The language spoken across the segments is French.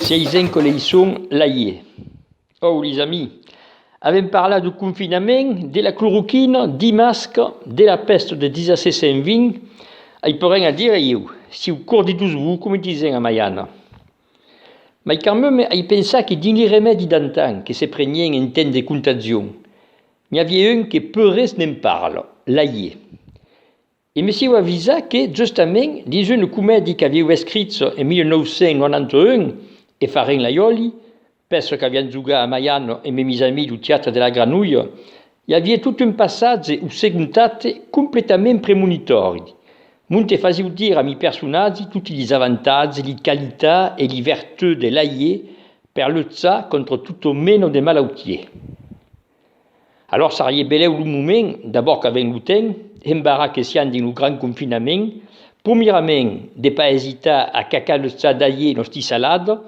Seisen coleison laie. Oh les amis, avem parlat du confinament, de la cloroquine, di masques, de la peste de 1720, ai porem a dire eu, si u corditus vous, come dicen a Maiana. Ma quand même ai pensat que dins les remèdes d'antan que se prenien en temps de contagion, n'hi havia un que peu res n'en parle, l'aie. E me siu avisa que, justament, dins une comèdia qu'aviu escrits en 1991, e faren l'aioli, penso qu'aviam jugat a Maiano e mes amis du Teatre de la Granouille, hi havia tot un passatge o seguntat completament premonitori. Monte fasiu dire a mi personatgi tutti gli avantatgi, li qualità e li vertù de l'aie per luchar contra tutto meno de malautier. Alors s'arie beleu un moment, d'abord qu'avem l'uten, embarras que sian dins lo grand confinament, premièrament de pas hesitar a cacar luchar d'aie nos salades,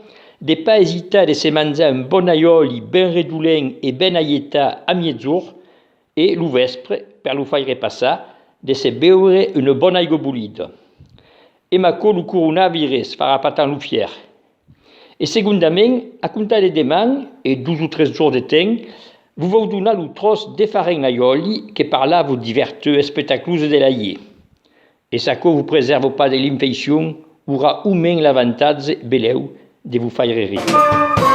de pas hesitar de se manjar un bon aioli ben redolent e ben aietat a mietzor, e lo vespre, per lo faire passar, de se beure une bonne aigua bolida. E maco lo coronavirus farà patant lo fier. E segundament, a comptar de deman, e 2 o 3 jours de temps, vous vau donar lo tros de farin aioli que parlavo di vertù espectaclose de l'aie. E saco vous preserve pas de l'infection, aura ou men l'avantatge beleu de vous faire rire.